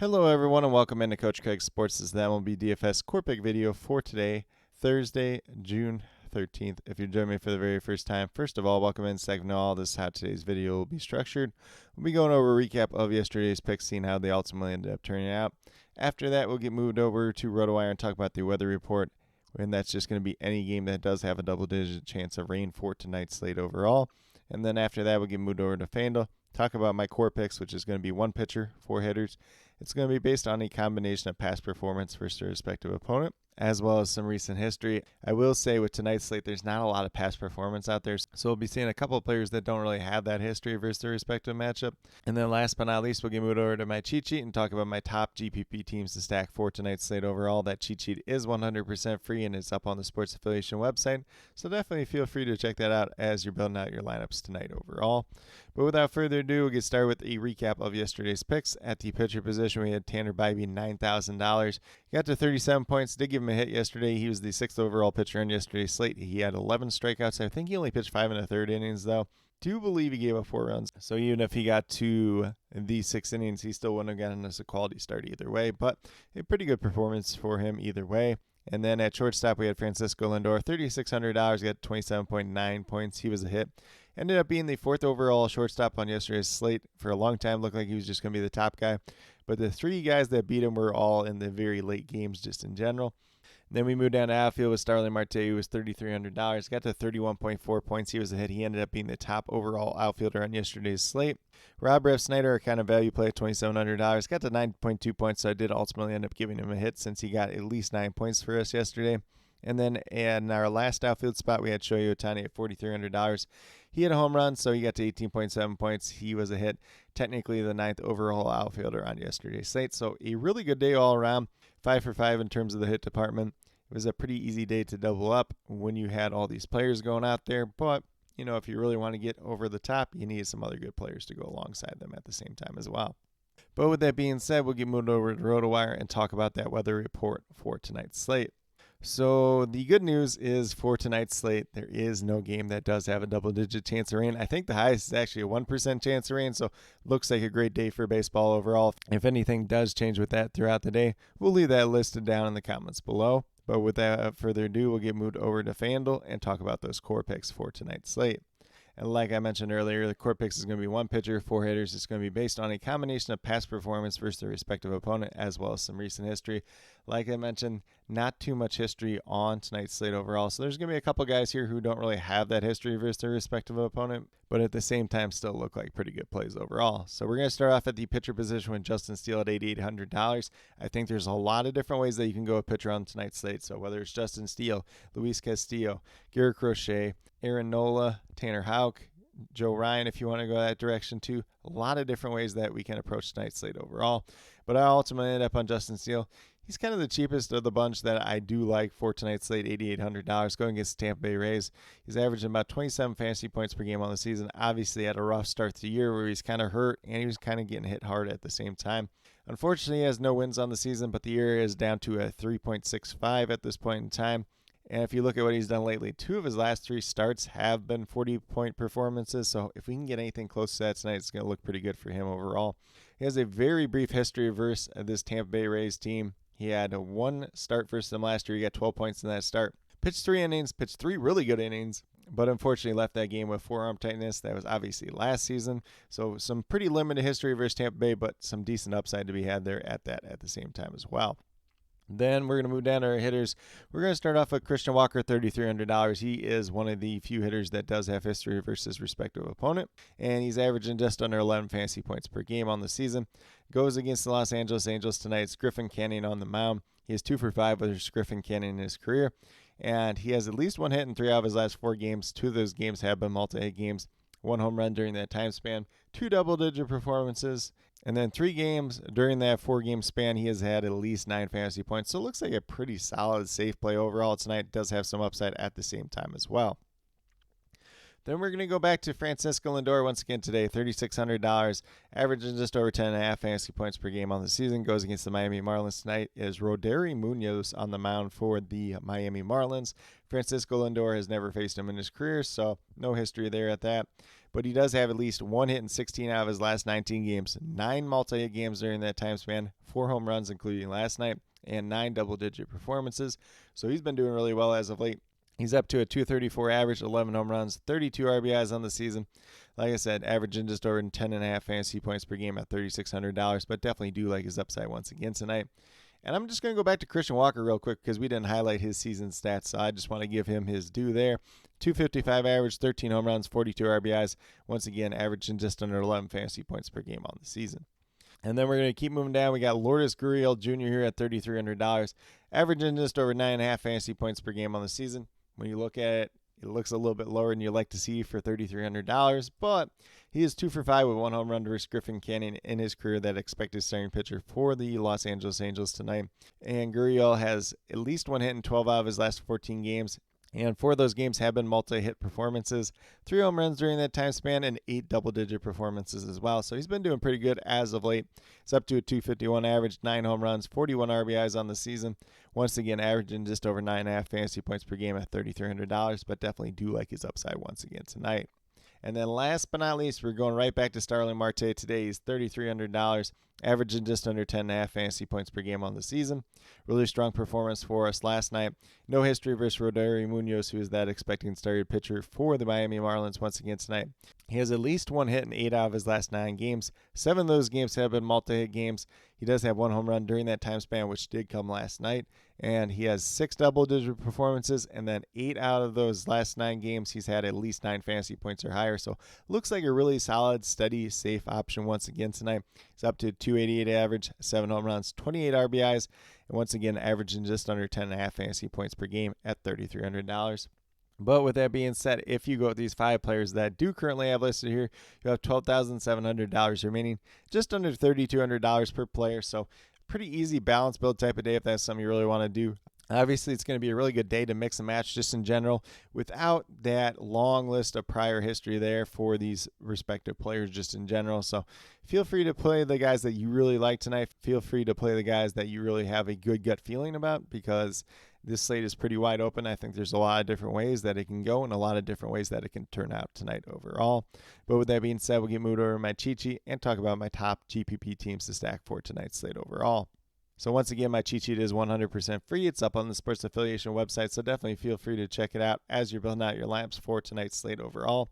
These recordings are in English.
Hello everyone and welcome into Coach Craig's Sports. This is the MLB DFS Core Pick video for today, Thursday, June 13th. If you're joining me for the very first time, first of all, welcome in. Second of all, this is how today's video will be structured. We'll be going over a recap of yesterday's picks, seeing how they ultimately ended up turning out. After that, we'll get moved over to RotoWire and talk about the weather report, and that's just going to be any game that does have a double-digit chance of rain for tonight's slate overall. And then after that, we'll get moved over to FanDuel, talk about my core picks, which is going to be one pitcher, four hitters. It's going to be based on a combination of past performance versus their respective opponent, as well as some recent history. I will say with tonight's slate, there's not a lot of past performance out there, so we'll be seeing a couple of players that don't really have that history versus their respective matchup. And then last but not least, we'll get moved over to my cheat sheet and talk about my top GPP teams to stack for tonight's slate overall. That cheat sheet is 100% free and it's up on the Sports Affiliation website, so definitely feel free to check that out as you're building out your lineups tonight overall. But without further ado, we'll get started with a recap of yesterday's picks. At the pitcher position, we had Tanner Bybee, $9,000. He got to 37 points. Did give him a hit yesterday. He was the 6th overall pitcher on yesterday's slate. He had 11 strikeouts. I think he only pitched 5 1/3 innings, though. Do believe he gave up 4 runs. So even if he got to the 6 innings, he still wouldn't have gotten us a quality start either way. But a pretty good performance for him either way. And then at shortstop, we had Francisco Lindor, $3,600, got 27.9 points. He was a hit. Ended up being the 4th overall shortstop on yesterday's slate. For a long time, looked like he was just going to be the top guy. But the 3 guys that beat him were all in the very late games just in general. Then we moved down to outfield with Starling Marte, who was $3,300. Got to 31.4 points. He was a hit. He ended up being the top overall outfielder on yesterday's slate. Rob Snyder, a kind of value play at $2,700. Got to 9.2 points, so I did ultimately end up giving him a hit since he got at least 9 points for us yesterday. And then in our last outfield spot, we had Shohei Ohtani at $4,300. He had a home run, so he got to 18.7 points. He was a hit, technically the 9th overall outfielder on yesterday's slate. So a really good day all around, 5 for 5 in terms of the hit department. It was a pretty easy day to double up when you had all these players going out there. But, you know, if you really want to get over the top, you need some other good players to go alongside them at the same time as well. But with that being said, we'll get moved over to RotoWire and talk about that weather report for tonight's slate. So the good news is for tonight's slate, there is no game that does have a double-digit chance of rain. I think the highest is actually a 1% chance of rain, so looks like a great day for baseball overall. If anything does change with that throughout the day, we'll leave that listed down in the comments below. But without further ado, we'll get moved over to FanDuel and talk about those core picks for tonight's slate. And like I mentioned earlier, the core picks is going to be one pitcher, 4 hitters. It's going to be based on a combination of past performance versus their respective opponent, as well as some recent history. Like I mentioned, not too much history on tonight's slate overall. So there's going to be a couple guys here who don't really have that history versus their respective opponent, but at the same time still look like pretty good plays overall. So we're going to start off at the pitcher position with Justin Steele at $8,800. I think there's a lot of different ways that you can go a pitcher on tonight's slate. So whether it's Justin Steele, Luis Castillo, Garrett Crochet, Aaron Nola, Tanner Houck, Joe Ryan, if you want to go that direction too. A lot of different ways that we can approach tonight's slate overall. But I ultimately ended up on Justin Steele. He's kind of the cheapest of the bunch that I do like for tonight's slate, $8,800, going against the Tampa Bay Rays. He's averaging about 27 fantasy points per game on the season. Obviously, had a rough start to the year where he's kind of hurt and he was kind of getting hit hard at the same time. Unfortunately, he has no wins on the season, but the year is down to a 3.65 at this point in time. And if you look at what he's done lately, 2 of his last 3 starts have been 40-point performances. So if we can get anything close to that tonight, it's going to look pretty good for him overall. He has a very brief history versus this Tampa Bay Rays team. He had 1 start versus them last year. He got 12 points in that start. Pitched 3 innings, pitched 3 really good innings, but unfortunately left that game with forearm tightness. That was obviously last season. So some pretty limited history versus Tampa Bay, but some decent upside to be had there at the same time as well. Then we're going to move down to our hitters. We're going to start off with Christian Walker, $3,300. He is one of the few hitters that does have history versus respective opponent, and he's averaging just under 11 fantasy points per game on the season. Goes against the Los Angeles Angels tonight. It's Griffin Canning on the mound. He has 2 for 5 with Griffin Canning in his career, and he has at least 1 hit in 3 out of his last 4 games. 2 of those games have been multi-hit games. 1 home run during that time span, 2 double-digit performances, and then 3 games during that 4-game span, he has had at least 9 fantasy points. So it looks like a pretty solid, safe play overall tonight. Does have some upside at the same time as well. Then we're going to go back to Francisco Lindor once again today, $3,600, averaging just over 10.5 fantasy points per game on the season. Goes against the Miami Marlins tonight. Is Roderi Munoz on the mound for the Miami Marlins. Francisco Lindor has never faced him in his career, so no history there at that. But he does have at least one hit in 16 out of his last 19 games, 9 multi-hit games during that time span, 4 home runs including last night, and 9 double-digit performances. So he's been doing really well as of late. He's up to a 234 average, 11 home runs, 32 RBIs on the season. Like I said, averaging just over 10.5 fantasy points per game at $3,600, but definitely do like his upside once again tonight. And I'm just going to go back to Christian Walker real quick because we didn't highlight his season stats, so I just want to give him his due there. 255 average, 13 home runs, 42 RBIs. Once again, averaging just under 11 fantasy points per game on the season. And then we're going to keep moving down. We got Lourdes Gurriel Jr. here at $3,300, averaging just over 9.5 fantasy points per game on the season. When you look at it, it looks a little bit lower than you like to see for $3,300, but he is 2 for 5 with 1 home run versus Griffin Canning in his career, that expected starting pitcher for the Los Angeles Angels tonight. And Gurriel has at least 1 hit in 12 out of his last 14 games. And 4 of those games have been multi-hit performances, 3 home runs during that time span, and 8 double-digit performances as well. So he's been doing pretty good as of late. He's up to a 251 average, 9 home runs, 41 RBIs on the season. Once again, averaging just over 9.5 fantasy points per game at $3,300, but definitely do like his upside once again tonight. And then last but not least, we're going right back to Starling Marte today. He's $3,300, averaging just under 10.5 fantasy points per game on the season. Really strong performance for us last night. No history versus Roderi Munoz, who is that expecting starting pitcher for the Miami Marlins once again tonight. He has at least 1 hit in 8 out of his last 9 games. 7 of those games have been multi-hit games. He does have 1 home run during that time span, which did come last night. And he has 6 double-digit performances, and then 8 out of those last 9 games, he's had at least 9 fantasy points or higher. So looks like a really solid, steady, safe option once again tonight. He's up to 288 average, 7 home runs, 28 RBIs, and once again averaging just under 10.5 fantasy points per game at $3,300. But with that being said, if you go with these 5 players that do currently have listed here, you have $12,700 remaining, just under $3,200 per player. So pretty easy balance build type of day if that's something you really want to do. Obviously, it's going to be a really good day to mix and match just in general without that long list of prior history there for these respective players just in general. So feel free to play the guys that you really like tonight. Feel free to play the guys that you really have a good gut feeling about, because this slate is pretty wide open. I think there's a lot of different ways that it can go and a lot of different ways that it can turn out tonight overall. But with that being said, we'll get moved over to my cheat sheet and talk about my top GPP teams to stack for tonight's slate overall. So once again, my cheat sheet is 100% free. It's up on the Sports Affiliation website, so definitely feel free to check it out as you're building out your lineups for tonight's slate overall.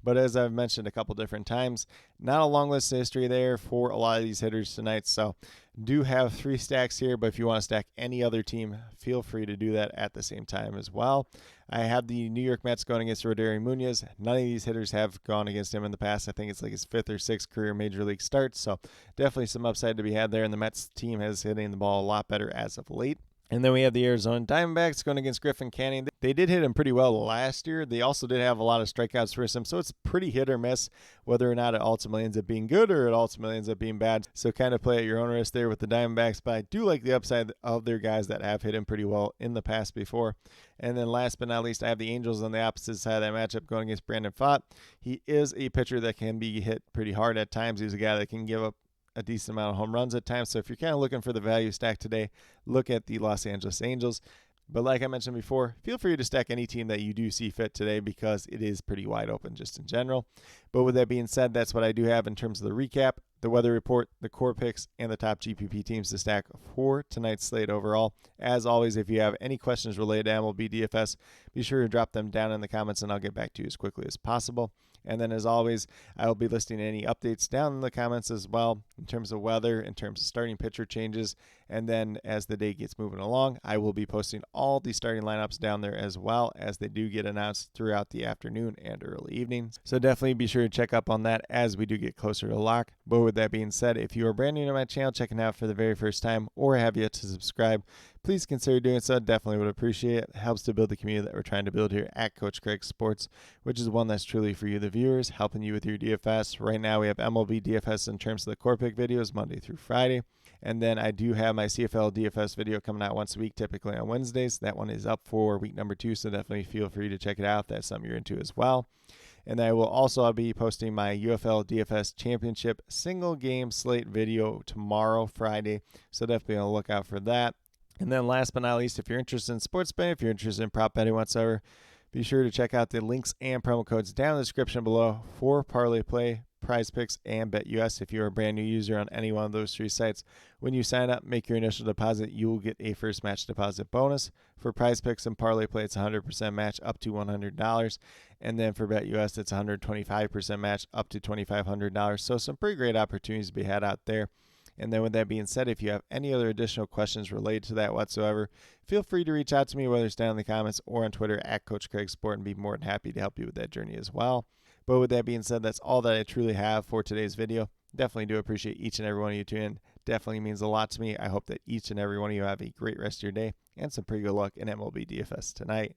But as I've mentioned a couple different times, not a long list of history there for a lot of these hitters tonight. So do have 3 stacks here, but if you want to stack any other team, feel free to do that at the same time as well. I have the New York Mets going against Roderi Munoz. None of these hitters have gone against him in the past. I think it's like his 5th or 6th career Major League start. So definitely some upside to be had there. And the Mets team has hitting the ball a lot better as of late. And then we have the Arizona Diamondbacks going against Griffin Canning. They did hit him pretty well last year. They also did have a lot of strikeouts for him, so it's pretty hit or miss whether or not it ultimately ends up being good or it ultimately ends up being bad. So kind of play at your own risk there with the Diamondbacks, but I do like the upside of their guys that have hit him pretty well in the past before. And then last but not least, I have the Angels on the opposite side of that matchup going against Brandon Pfaadt. He is a pitcher that can be hit pretty hard at times. He's a guy that can give up a decent amount of home runs at times. So if you're kind of looking for the value stack today, look at the Los Angeles Angels. But like I mentioned before, feel free to stack any team that you do see fit today because it is pretty wide open just in general. But with that being said, that's what I do have in terms of the recap, the weather report, the core picks, and the top GPP teams to stack for tonight's slate overall. As always, if you have any questions related to MLB DFS, be sure to drop them down in the comments and I'll get back to you as quickly as possible. And then as always, I will be listing any updates down in the comments as well in terms of weather, in terms of starting pitcher changes. And then as the day gets moving along, I will be posting all the starting lineups down there as well as they do get announced throughout the afternoon and early evenings. So definitely be sure to check up on that as we do get closer to lock. But with that being said, if you are brand new to my channel, checking out for the very first time or have yet to subscribe, please consider doing so. Definitely would appreciate it. It helps to build the community that we're trying to build here at Coach Craig Sports, which is one that's truly for you, the viewers, helping you with your DFS. Right now we have MLB DFS in terms of the core pick videos Monday through Friday. And then I do have my CFL DFS video coming out once a week, typically on Wednesdays. That one is up for week number 2, so definitely feel free to check it out if that's something you're into as well. And I will also be posting my UFL DFS Championship single game slate video tomorrow, Friday. So definitely on the lookout for that. And then last but not least, if you're interested in sports betting, if you're interested in prop betting whatsoever, be sure to check out the links and promo codes down in the description below for Parlay Play, Prize Picks, and BetUS. If you're a brand new user on any one of those three sites, when you sign up, make your initial deposit, you will get a first match deposit bonus. For Prize Picks and Parlay Play, it's 100% match up to $100. And then for BetUS, it's 125% match up to $2,500. So some pretty great opportunities to be had out there. And then with that being said, if you have any other additional questions related to that whatsoever, feel free to reach out to me, whether it's down in the comments or on Twitter at Coach Craig Sport, and be more than happy to help you with that journey as well. But with that being said, that's all that I truly have for today's video. Definitely do appreciate each and every one of you tuning in. Definitely means a lot to me. I hope that each and every one of you have a great rest of your day and some pretty good luck in MLB DFS tonight.